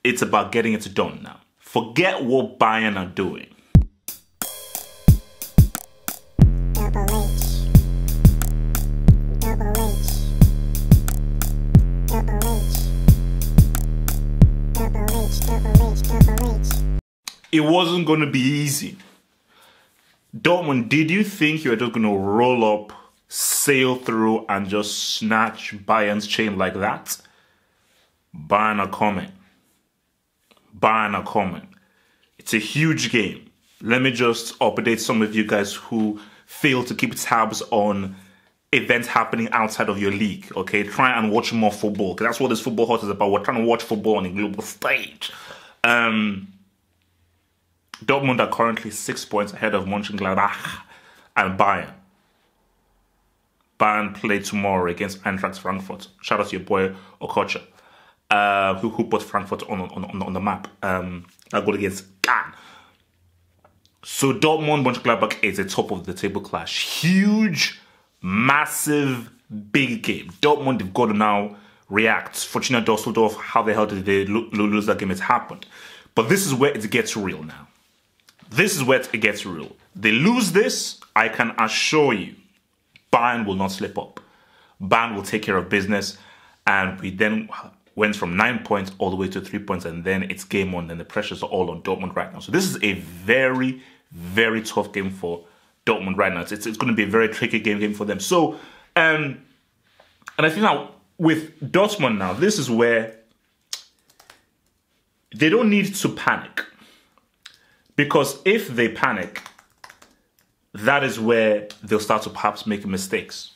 It's about getting it done now. Forget what Bayern are doing. Double H. Double H. Double H. Double H. Double H. Double H. It wasn't going to be easy. Dortmund, did you think you were just going to roll up, sail through, and just snatch Bayern's chain like that? Bayern are coming. Bayern are coming. It's a huge game. Let me just update some of you guys who fail to keep tabs on events happening outside of your league, okay? Try and watch more football, because that's what this football hot is about. We're trying to watch football on a global stage. Dortmund are currently 6 points ahead of Monchengladbach and Bayern. Bayern play tomorrow against Eintracht Frankfurt. Shout out to your boy Okocha, who put Frankfurt on the map. That goal against Gan. So Dortmund, Monchengladbach is a top of the table clash. Huge, massive, big game. Dortmund have got to now react. Fortuna Düsseldorf, how the hell did they lose that game? It's happened. But this is where it gets real now. This is where it gets real. They lose this, I can assure you, Bayern will not slip up. Bayern will take care of business, and we then went from 9 points all the way to 3 points, and then it's game on, and the pressures are all on Dortmund right now. So this is a very, very tough game for Dortmund right now. It's going to be a very tricky game for them. So, and I think now with Dortmund now, this is where they don't need to panic. Because if they panic, that is where they'll start to perhaps make mistakes.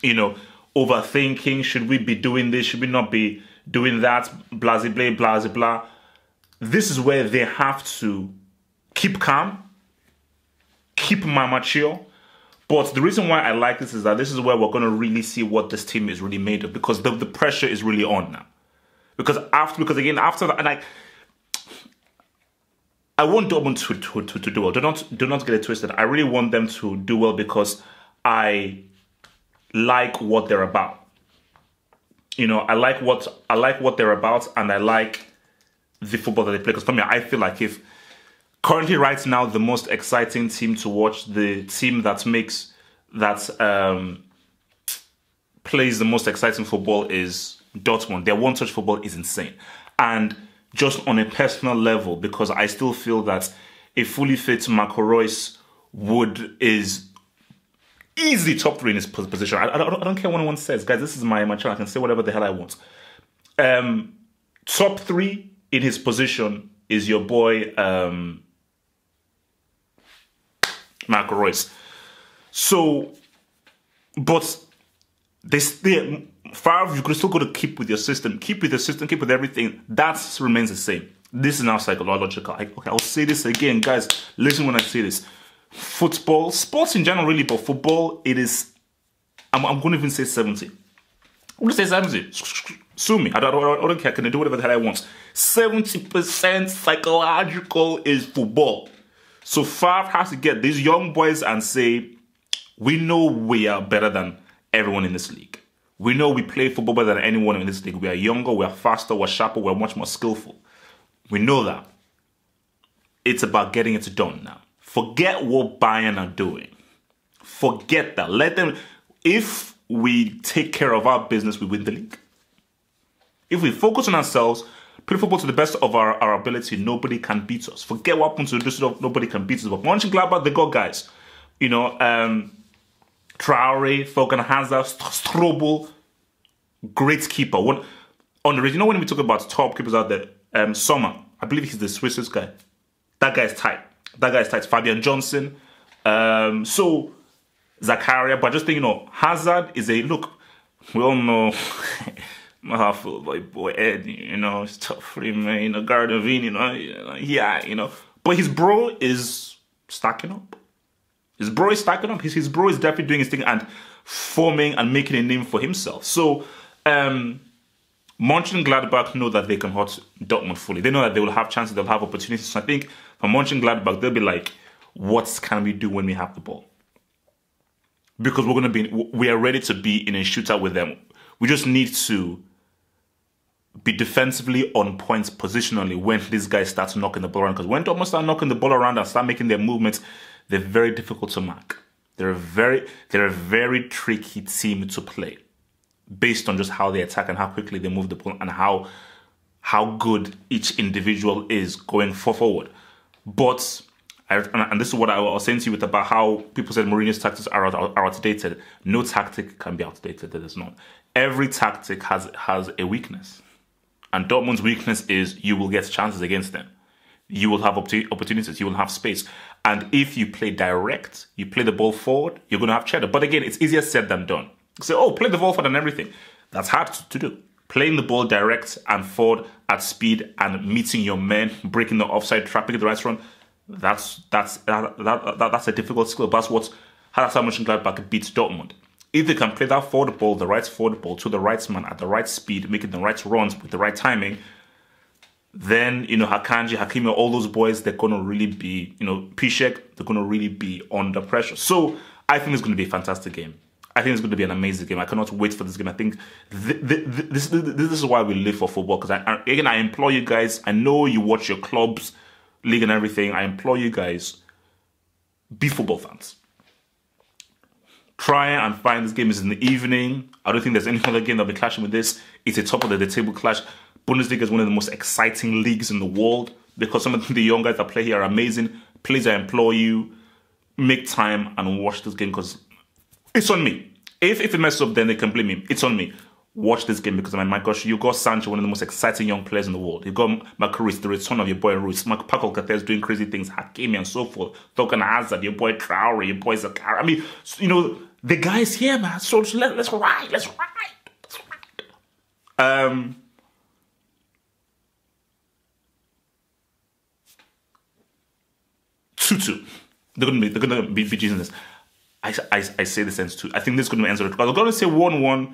You know, overthinking, should we be doing this? Should we not be doing that? Blah, blah, blah, blah. This is where they have to keep calm, keep mature. But the reason why I like this is that this is where we're going to really see what this team is really made of. Because the pressure is really on now. Because after that, and I want Dortmund to do well. Do not get it twisted. I really want them to do well because I like what they're about. You know, I like what they're about, and I like the football that they play. Because for me, I feel like if currently right now the most exciting team to watch, the team that plays the most exciting football is Dortmund. Their one-touch football is insane, and just on a personal level, because I still feel that a fully fit Marco Reus is easily top 3 in his position. I don't care what anyone says. Guys, this is my channel. I can say whatever the hell I want. Top 3 in his position is your boy Marco Reus. So, but Favre, you could still go to keep with your system, keep with everything. That remains the same. This is now psychological. Okay, I'll say this again, guys. Listen when I say this. Football, sports in general, really, but football, it is. I'm going to even say 70. I'm going to say 70. Sue me. I don't care. I can do whatever the hell I want. 70% psychological is football. So Favre has to get these young boys and say, we know we are better than everyone in this league. We know we play football better than anyone in this league. We are younger, we are faster, we're sharper, we're much more skillful. We know that. It's about getting it done now. Forget what Bayern are doing. Forget that. Let them. If we take care of our business, we win the league. If we focus on ourselves, play football to the best of our ability, nobody can beat us. Forget what happened to Düsseldorf, nobody can beat us. But Monchengladbach, they got guys. You know, Traore, Falcon Hazard, Strobel, great keeper. You know when we talk about top keepers out there, Sommer, I believe he's the Swiss guy. That guy's tight. Fabian Johnson. So, Zakaria. But just think, you know, Hazard is look, we all know how boy Ed, you know, it's tough for him, man. You know, Gardavini, you know. But his bro is stacking up. His bro is definitely doing his thing and forming and making a name for himself. So, Monchengladbach know that they can hurt Dortmund fully. They know that they will have chances, they'll have opportunities. So I think for Monchengladbach, they'll be like, what can we do when we have the ball? Because we are ready to be in a shootout with them. We just need to be defensively on points positionally when these guys start knocking the ball around. Because when Dortmund start knocking the ball around and start making their movements, they're very difficult to mark. They're a very tricky team to play based on just how they attack and how quickly they move the ball and how good each individual is going forward. But, and this is what I was saying to you about how people said Mourinho's tactics are outdated. No tactic can be outdated. There is not. Every tactic has a weakness. And Dortmund's weakness is you will get chances against them. You will have opportunities. You will have space. And if you play direct, you play the ball forward, you're going to have cheddar. But again, it's easier said than done. Say, oh, play the ball forward and everything. That's hard to do. Playing the ball direct and forward at speed and meeting your men, breaking the offside trap, making the right run, that's a difficult skill. That's how Monchengladbach beats Dortmund. If they can play that forward ball, the right forward ball to the right man at the right speed, making the right runs with the right timing, then, Hakanji, Hakimi, all those boys, they're going to really be, Piszczek, they're going to really be under pressure. So I think it's going to be a fantastic game. I think it's going to be an amazing game. I cannot wait for this game. I think this is why we live for football. Because I implore you guys, I know you watch your clubs, league and everything. I implore you guys, be football fans. Try and find this game is in the evening. I don't think there's any other game that'll be clashing with this. It's a top of the table clash. Bundesliga is one of the most exciting leagues in the world because some of the young guys that play here are amazing. Please, I implore you, make time and watch this game because it's on me. If it messes up, then they can blame me. It's on me. Watch this game because, my gosh, you got Sancho, one of the most exciting young players in the world. You got Macaris, the return of your boy Ruiz. Paco Alcacer doing crazy things. Hakimi and so forth. Thorgan Hazard, your boy Traore, your boy Zakar. I mean, the guys here, man. So let's ride. Let's ride. 2-2. They're gonna be beating this. I say the sense too. I think this is going to answer it. I'm going to say 1-1.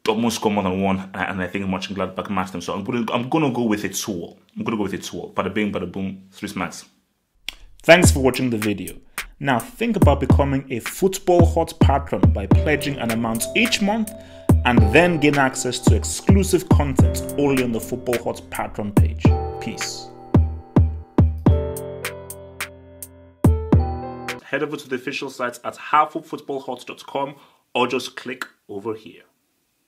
Dortmund score more than one, and I think Monchengladbach match them. So I'm going to go with a 2-2. I'm going to go with a 2-2. Bada bing, bada boom. Swiss max. Thanks for watching the video. Now think about becoming a Football Hot patron by pledging an amount each month and then gain access to exclusive content only on the Football Hot patron page. Peace. Head over to the official site at halffootballhot.com or just click over here.